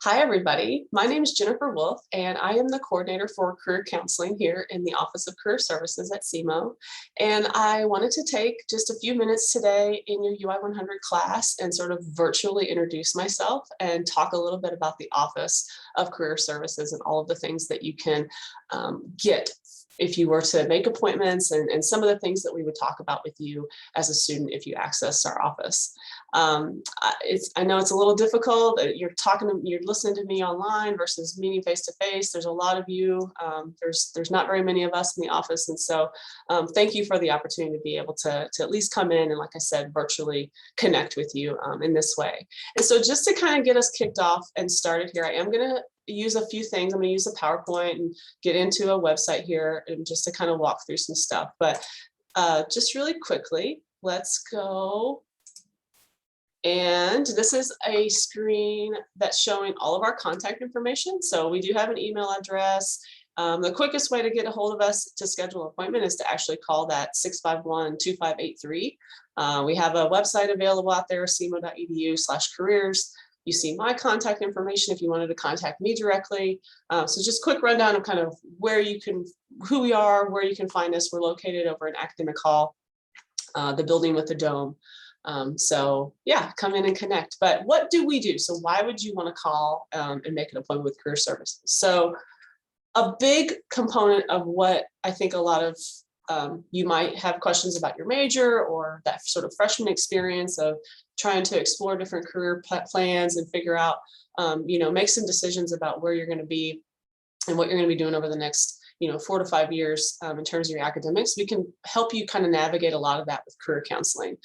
Hi, everybody. My name is Jennifer Wolf, and I am the coordinator for career counseling here in the Office of Career Services at SEMO. And I wanted to take just a few minutes today in your UI100 class and sort of virtually introduce myself and talk a little bit about the Office of Career Services and all of the things that you can get if you were to make appointments and some of the things that we would talk about with you as a student if you access our office. I know it's a little difficult. You're listening to me online versus meeting face to face. There's a lot of you. There's not very many of us in the office, and so thank you for the opportunity to be able to at least come in and, like I said, virtually connect with you in this way. And so, just to kind of get us kicked off and started here, I am going to use a few things. I'm going to use a PowerPoint and get into a website here and just to kind of walk through some stuff. But just really quickly, let's go. And this is a screen that's showing all of our contact information. So we do have an email address. The quickest way to get a hold of us to schedule an appointment is to actually call that 651-2583. We have a website available out there, semo.edu/careers. You see my contact information if you wanted to contact me directly. So just quick rundown of kind of who we are, where you can find us. We're located over in Academic Hall, the building with the dome. So yeah, come in and connect. But what do we do? So why would you want to call and make an appointment with Career Services? So a big component of what I think a lot of you might have questions about your major or that sort of freshman experience of trying to explore different career plans and figure out, make some decisions about where you're going to be and what you're going to be doing over the next 4 to 5 years in terms of your academics. We can help you kind of navigate a lot of that with career counseling.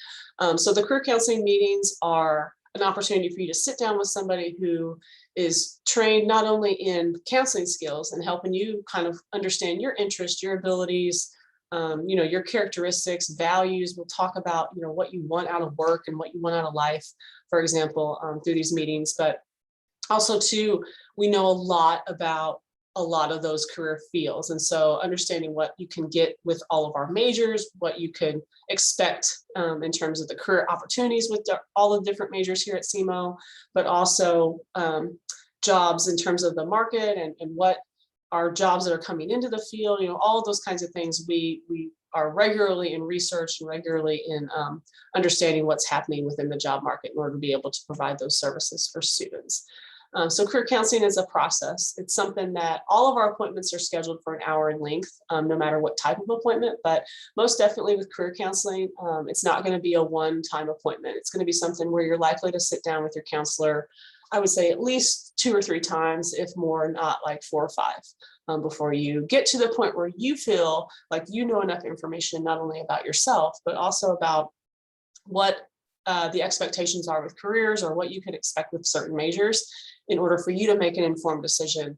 So the career counseling meetings are an opportunity for you to sit down with somebody who is trained not only in counseling skills and helping you kind of understand your interests, your abilities, your characteristics, values. We'll talk about, what you want out of work and what you want out of life, for example, through these meetings. But also too, we know a lot about a lot of those career fields. And so understanding what you can get with all of our majors, what you could expect in terms of the career opportunities with all the different majors here at SEMO, but also jobs in terms of the market and what are jobs that are coming into the field, all of those kinds of things. We are regularly in research and regularly in understanding what's happening within the job market in order to be able to provide those services for students. So career counseling is a process. It's something that all of our appointments are scheduled for an hour in length, no matter what type of appointment, but most definitely with career counseling, it's not going to be a one-time appointment. It's going to be something where you're likely to sit down with your counselor, I would say at least 2 or 3 times, if more, not like 4 or 5, before you get to the point where you feel like you know enough information, not only about yourself, but also about what the expectations are with careers or what you could expect with certain majors in order for you to make an informed decision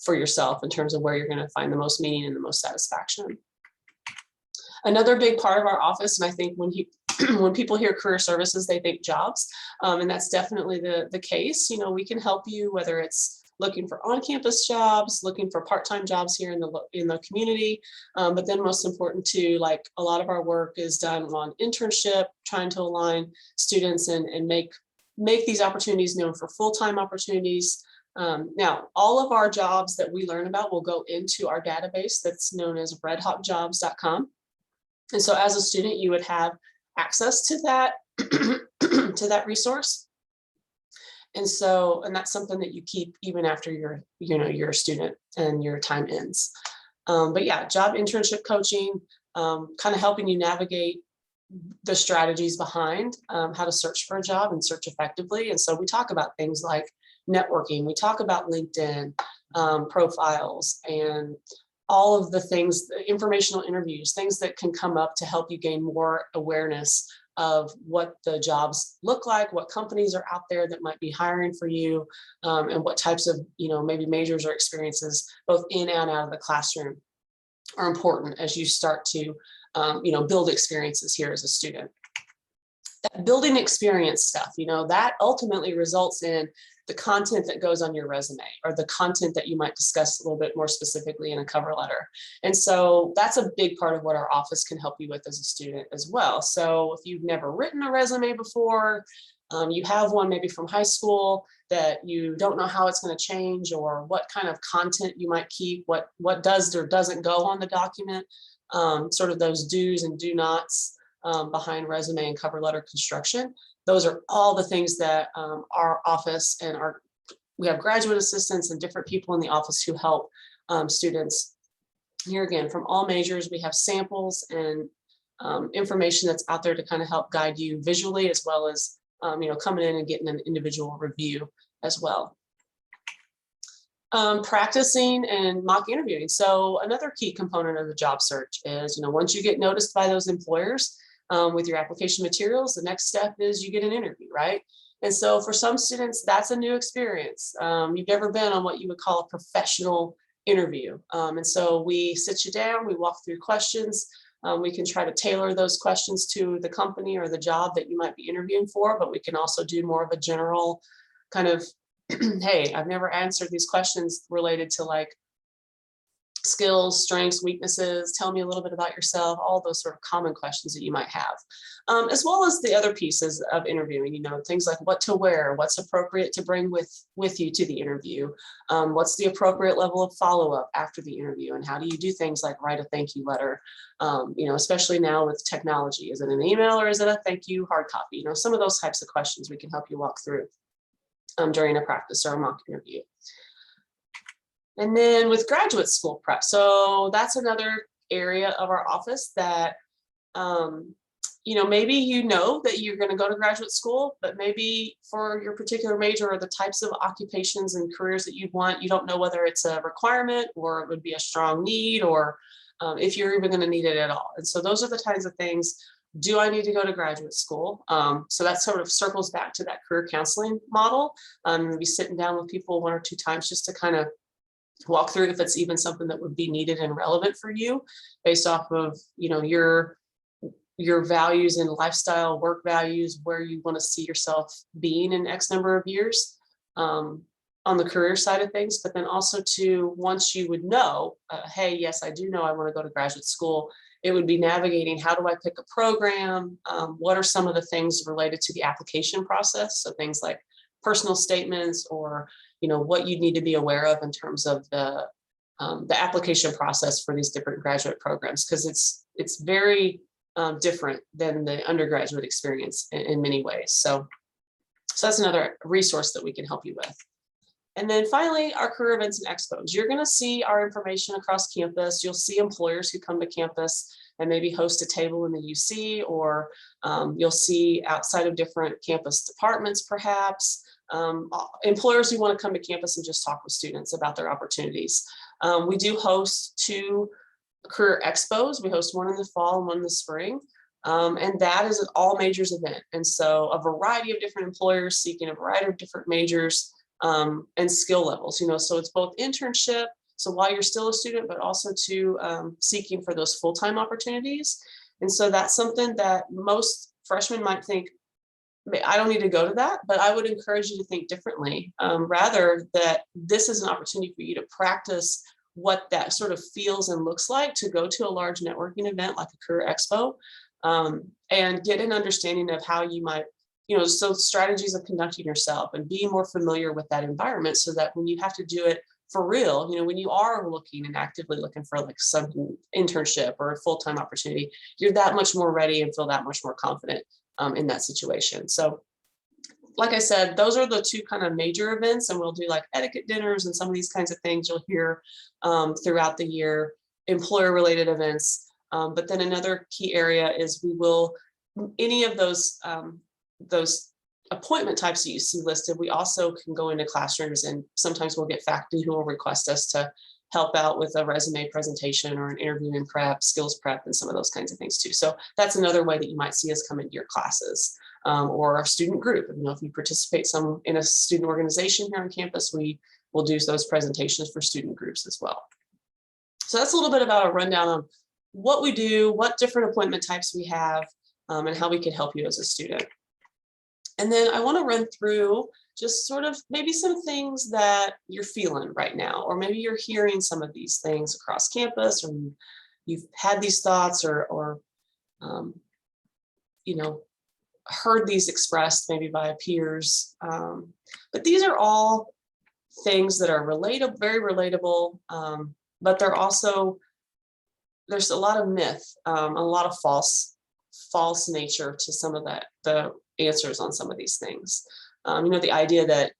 for yourself in terms of where you're going to find the most meaning and the most satisfaction. Another big part of our office, and I think when people hear career services, they think jobs, and that's definitely the case. We can help you, whether it's looking for on-campus jobs, looking for part-time jobs here in the community, but then most important too, like a lot of our work is done on internship, trying to align students and make these opportunities known for full-time opportunities. Now, all of our jobs that we learn about will go into our database that's known as redhotjobs.com. And so as a student, you would have access to that, to that resource. And that's something that you keep even after you're a student and your time ends. But yeah, job internship coaching, kind of helping you navigate the strategies behind how to search for a job and search effectively. And so we talk about things like networking. We talk about LinkedIn profiles and all of the things, informational interviews, things that can come up to help you gain more awareness of what the jobs look like, what companies are out there that might be hiring for you, and what types of, maybe majors or experiences, both in and out of the classroom, are important as you start to, build experiences here as a student. That building experience stuff, that ultimately results in the content that goes on your resume or the content that you might discuss a little bit more specifically in a cover letter. And so that's a big part of what our office can help you with as a student as well. So if you've never written a resume before, You have one maybe from high school that you don't know how it's going to change or what kind of content you might keep, what does or doesn't go on the document, sort of those do's and do nots behind resume and cover letter construction. Those are all the things that our office and we have graduate assistants and different people in the office who help students. Here again, from all majors, we have samples and information that's out there to kind of help guide you visually, as well as coming in and getting an individual review as well. Practicing and mock interviewing. So another key component of the job search is, once you get noticed by those employers with your application materials, the next step is you get an interview, right? And so for some students, that's a new experience. You've never been on what you would call a professional interview. And so we sit you down, we walk through questions. We can try to tailor those questions to the company or the job that you might be interviewing for, but we can also do more of a general kind of, hey, I've never answered these questions related to like skills, strengths, weaknesses, tell me a little bit about yourself, all those sort of common questions that you might have, as well as the other pieces of interviewing, things like what to wear, what's appropriate to bring with you to the interview, what's the appropriate level of follow-up after the interview, and how do you do things like write a thank you letter, especially now with technology. Is it an email or is it a thank you hard copy? Some of those types of questions we can help you walk through during a practice or a mock interview. And then with graduate school prep, so that's another area of our office that, maybe that you're going to go to graduate school, but maybe for your particular major or the types of occupations and careers that you want, you don't know whether it's a requirement or it would be a strong need, or if you're even going to need it at all. And so those are the kinds of things. Do I need to go to graduate school? So that sort of circles back to that career counseling model. Be sitting down with people 1 or 2 times just to kind of walk through if it's even something that would be needed and relevant for you based off of your values and lifestyle, work values, where you want to see yourself being in X number of years on the career side of things. But then also to, once you would know, hey, yes, I do know I want to go to graduate school, it would be navigating, how do I pick a program? What are some of the things related to the application process? So things like personal statements, or what you need to be aware of in terms of the application process for these different graduate programs, because it's very different than the undergraduate experience in many ways. So that's another resource that we can help you with. And then finally, our career events and expos. You're going to see our information across campus. You'll see employers who come to campus and maybe host a table in the UC, or you'll see outside of different campus departments, perhaps, employers who want to come to campus and just talk with students about their opportunities. We do host 2 career expos. We host one in the fall and one in the spring. And that is an all majors event. And so a variety of different employers seeking a variety of different majors and skill levels, so it's both internship, so while you're still a student, but also to seeking for those full-time opportunities. And so that's something that most freshmen might think, I don't need to go to that, but I would encourage you to think differently, rather that this is an opportunity for you to practice what that sort of feels and looks like to go to a large networking event like a career expo, and get an understanding of how you might, so strategies of conducting yourself and being more familiar with that environment, so that when you have to do it for real, when you are looking and actively looking for like some internship or a full-time opportunity, you're that much more ready and feel that much more confident in that situation. So like I said, those are the 2 kind of major events, and we'll do like etiquette dinners and some of these kinds of things you'll hear throughout the year, employer related events. But then another key area is we will, any of those appointment types that you see listed, we also can go into classrooms, and sometimes we'll get faculty who will request us to help out with a resume presentation or an interview and prep, skills prep, and some of those kinds of things too. So that's another way that you might see us come into your classes, or our student group. If you participate in a student organization here on campus, we will do those presentations for student groups as well. So that's a little bit about a rundown on what we do, what different appointment types we have, and how we can help you as a student. And then I want to run through just sort of maybe some things that you're feeling right now, or maybe you're hearing some of these things across campus, or you've had these thoughts, or heard these expressed maybe by peers, but these are all things that are relatable, very relatable, but they're also, there's a lot of myth, a lot of false nature to some of the answers on some of these things. The idea that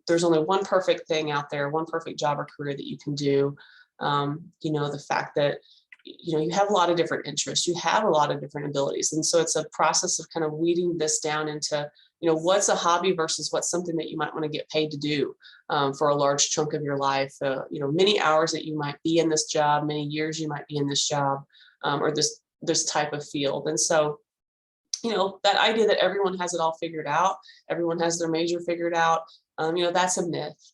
there's only one perfect thing out there, one perfect job or career that you can do. The fact that you have a lot of different interests, you have a lot of different abilities, and so it's a process of kind of weeding this down into what's a hobby versus what's something that you might want to get paid to do for a large chunk of your life. Many hours that you might be in this job, many years you might be in this job, or this type of field. And so that idea that everyone has it all figured out, everyone has their major figured out, that's a myth.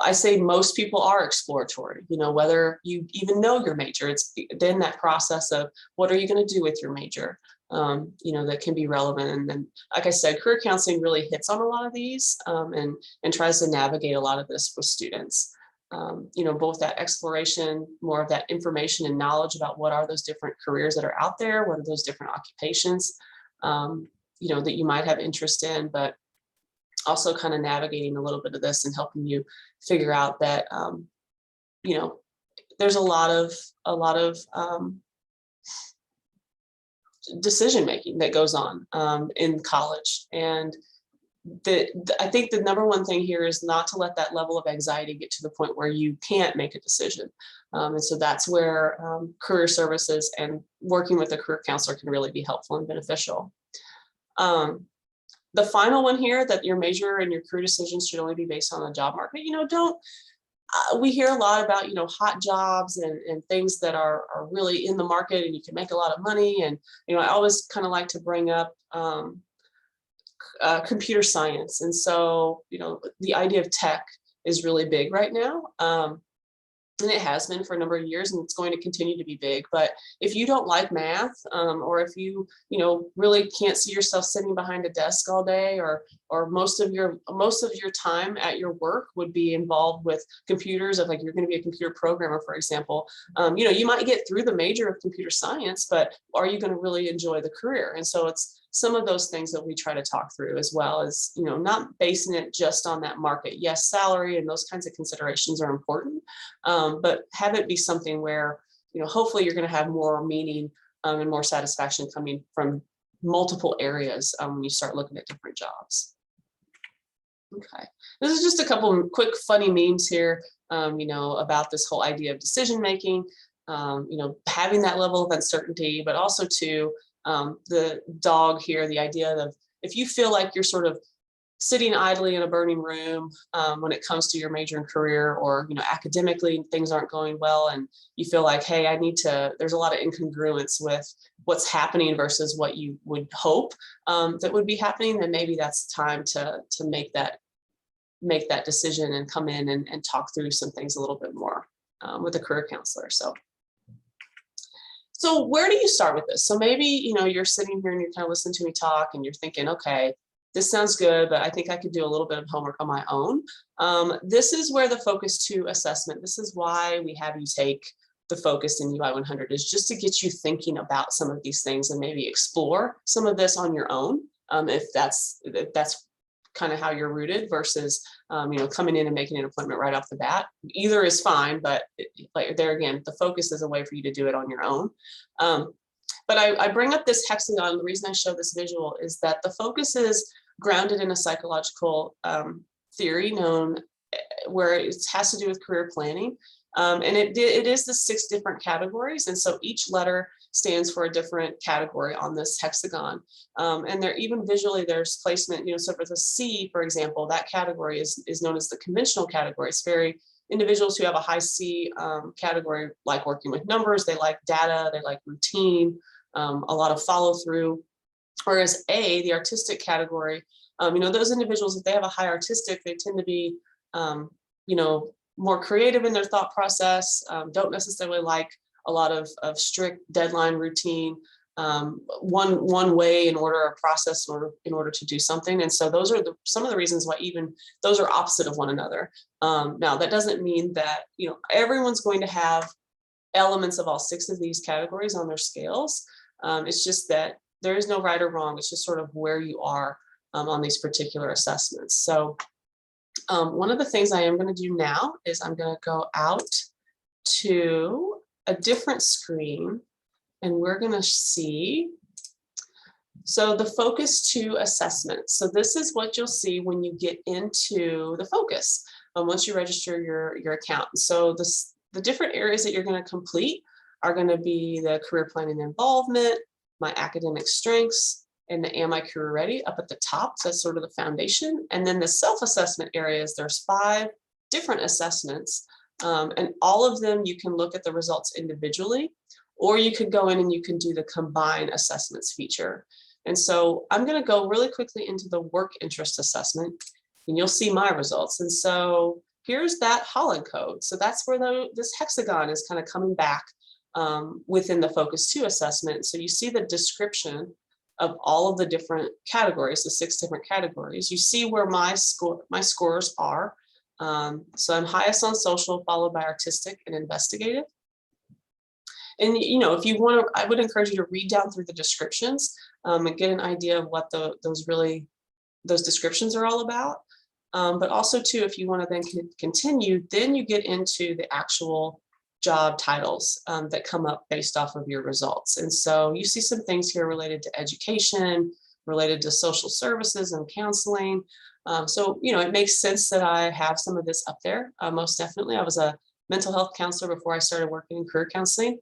I say most people are exploratory, whether you even know your major, it's then that process of what are you going to do with your major, that can be relevant. And then, like I said, career counseling really hits on a lot of these, and tries to navigate a lot of this for students. Both that exploration, more of that information and knowledge about what are those different careers that are out there, what are those different occupations, that you might have interest in, but also kind of navigating a little bit of this and helping you figure out that, there's a lot of decision making that goes on in college. And I think the number one thing here is not to let that level of anxiety get to the point where you can't make a decision. And so that's where career services and working with a career counselor can really be helpful and beneficial. The final one here, that your major and your career decisions should only be based on the job market. We hear a lot about, hot jobs and things that are really in the market and you can make a lot of money. And, I always kind of like to bring up computer science. And so, the idea of tech is really big right now. And it has been for a number of years, and it's going to continue to be big. But if you don't like math, or if you really can't see yourself sitting behind a desk all day, or most of your time at your work would be involved with computers, if like you're going to be a computer programmer, for example, you might get through the major of computer science, but are you going to really enjoy the career? And so it's some of those things that we try to talk through, as well as, not basing it just on that market. Yes, salary and those kinds of considerations are important, but have it be something where, hopefully you're going to have more meaning and more satisfaction coming from multiple areas when you start looking at different jobs. Okay, this is just a couple of quick funny memes here, about this whole idea of decision making, having that level of uncertainty, but also to the dog here, the idea of if you feel like you're sort of sitting idly in a burning room when it comes to your major and career, or academically things aren't going well, and you feel like, hey, there's a lot of incongruence with what's happening versus what you would hope that would be happening, then maybe that's time to make that decision and come in and talk through some things a little bit more with a career counselor. So where do you start with this? So maybe, you're sitting here and you're kind of listening to me talk and you're thinking, okay, this sounds good, but I think I could do a little bit of homework on my own. This is where the Focus 2 assessment, this is why we have you take the Focus in UI100, is just to get you thinking about some of these things and maybe explore some of this on your own, if that's kind of how you're rooted, versus coming in and making an appointment right off the bat. Either is fine, but like there again, the Focus is a way for you to do it on your own. But I bring up this hexagon. The reason I show this visual is that the Focus is grounded in a psychological theory known where it has to do with career planning. And it is the 6 different categories. And so each letter stands for a different category on this hexagon. And there, even visually, there's placement, so for the C, for example, that category is known as the conventional category. It's very individuals who have a high C category like working with numbers, they like data, they like routine, a lot of follow through. Whereas A, the artistic category, those individuals, if they have a high artistic, they tend to be, more creative in their thought process, don't necessarily like a lot of strict deadline routine, one way in order, a process in order to do something. And so those are some of the reasons why even those are opposite of one another. Now, that doesn't mean that, everyone's going to have elements of all 6 of these categories on their scales. It's just that there is no right or wrong. It's just sort of where you are on these particular assessments. So one of the things I am going to do now is I'm going to go out to a different screen, and we're going to see, so the Focus 2 assessment. So this is what you'll see when you get into the Focus once you register your account. So the different areas that you're going to complete are going to be the career planning involvement, my academic strengths, and the Am I Career Ready up at the top. So that's sort of the foundation. And then the self-assessment areas, there's 5 different assessments, and all of them you can look at the results individually, or you could go in and you can do the combine assessments feature. And so I'm going to go really quickly into the work interest assessment, and you'll see my results. And so here's that Holland code. So that's where this hexagon is kind of coming back within the Focus 2 assessment. So you see the description of all of the different categories, the 6 different categories. You see where my scores are. So I'm highest on social, followed by artistic and investigative. And you know, if you want to, I would encourage you to read down through the descriptions and get an idea of what those descriptions are all about. But also too, if you want to then continue, then you get into the actual job titles that come up based off of your results. And so you see some things here related to education, related to social services and counseling. So, you know, it makes sense that I have some of this up there. Most definitely. I was a mental health counselor before I started working in career counseling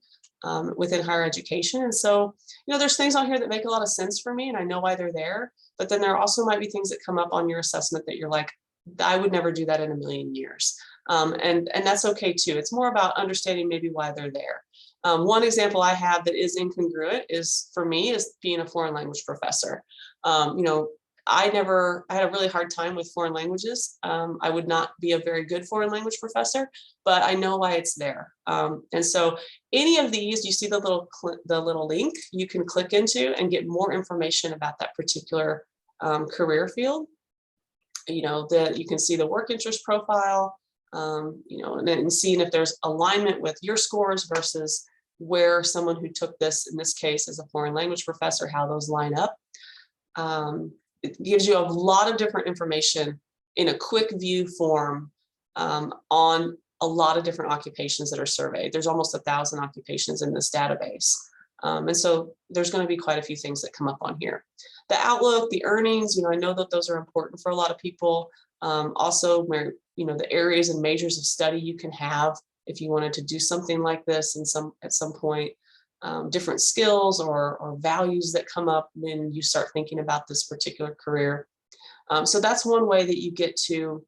within higher education. And so, you know, there's things on here that make a lot of sense for me and I know why they're there, but then there also might be things that come up on your assessment that you're like, I would never do that in a million years. And that's okay too. It's more about understanding maybe why they're there. One example I have that is incongruent is, for me, is being a foreign language professor. You know, I had a really hard time with foreign languages. I would not be a very good foreign language professor, but I know why it's there. And so any of these, you see the little link you can click into and get more information about that particular career field. You know, that you can see the work interest profile, you know, and seeing if there's alignment with your scores versus where someone who took this, in this case, as a foreign language professor, how those line up. It gives you a lot of different information in a quick view form on a lot of different occupations that are surveyed. There's almost 1,000 occupations in this database. And so there's going to be quite a few things that come up on here. The outlook, the earnings, you know, I know that those are important for a lot of people. Also, where, you know, the areas and majors of study you can have if you wanted to do something like this at some point. Different skills or values that come up when you start thinking about this particular career. So that's one way that you get to,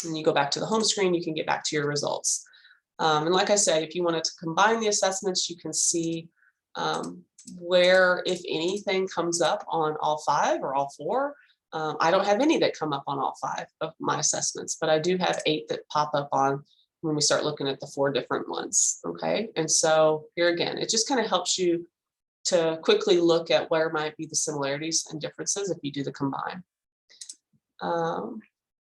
and you go back to the home screen, you can get back to your results. And like I said, if you wanted to combine the assessments, you can see where, if anything, comes up on all 5 or all 4. I don't have any that come up on all 5 of my assessments, but I do have 8 that pop up on when we start looking at the 4 different ones. Okay, and so here again, it just kind of helps you to quickly look at where might be the similarities and differences if you do the combine.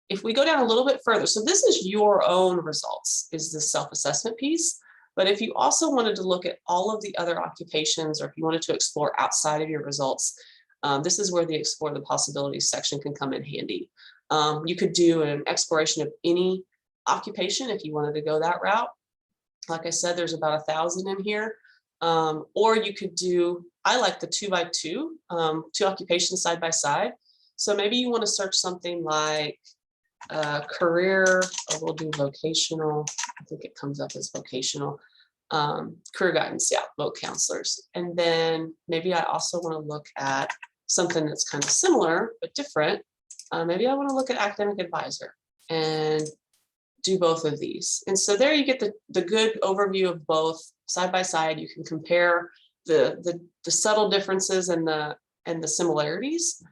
If we go down a little bit further, so this is your own results, is the self-assessment piece. But if you also wanted to look at all of the other occupations, or if you wanted to explore outside of your results, this is where the Explore the Possibilities section can come in handy. You could do an exploration of any occupation if you wanted to go that route. Like I said, there's about 1,000 in here. Or you could do, I like the 2x2, 2 occupations side by side. So maybe you want to search something like career, or we'll do vocational. I think it comes up as vocational. Career guidance, yeah, voc counselors. And then maybe I also want to look at something that's kind of similar but different. Maybe I want to look at academic advisor and do both of these. And so there you get the good overview of both side by side. You can compare the subtle differences and the similarities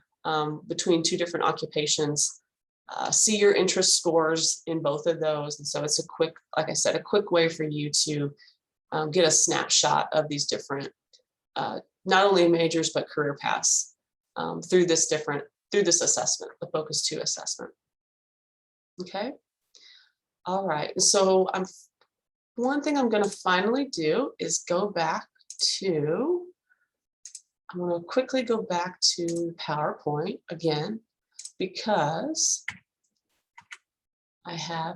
between 2 different occupations. See your interest scores in both of those. And so it's a quick, like I said, a quick way for you to get a snapshot of these different, not only majors, but career paths through this assessment, the Focus 2 assessment. Okay. All right. So one thing I'm going to finally do is go back to I'm going to quickly go back to PowerPoint again because I have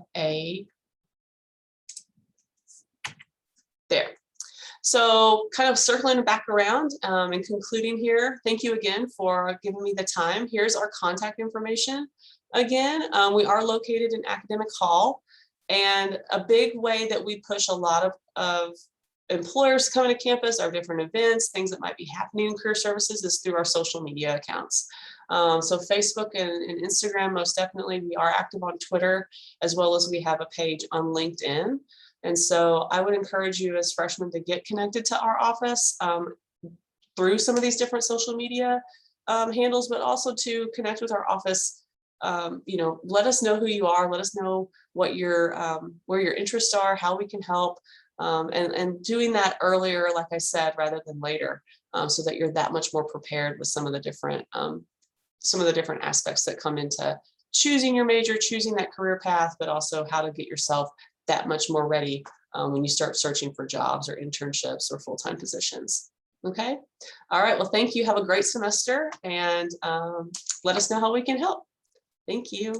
there. So kind of circling back around and concluding here, thank you again for giving me the time. Here's our contact information. Again, we are located in Academic Hall, and a big way that we push a lot of employers coming to campus, our different events, things that might be happening in career services is through our social media accounts. So Facebook and Instagram, most definitely. We are active on Twitter, as well as we have a page on LinkedIn. And so I would encourage you as freshmen to get connected to our office through some of these different social media handles, but also to connect with our office. You know, let us know who you are. Let us know what where your interests are, how we can help, and doing that earlier, like I said, rather than later, so that you're that much more prepared with some of the different aspects that come into choosing your major, choosing that career path, but also how to get yourself that much more ready when you start searching for jobs or internships or full-time positions. Okay. All right. Well, thank you. Have a great semester, and let us know how we can help. Thank you.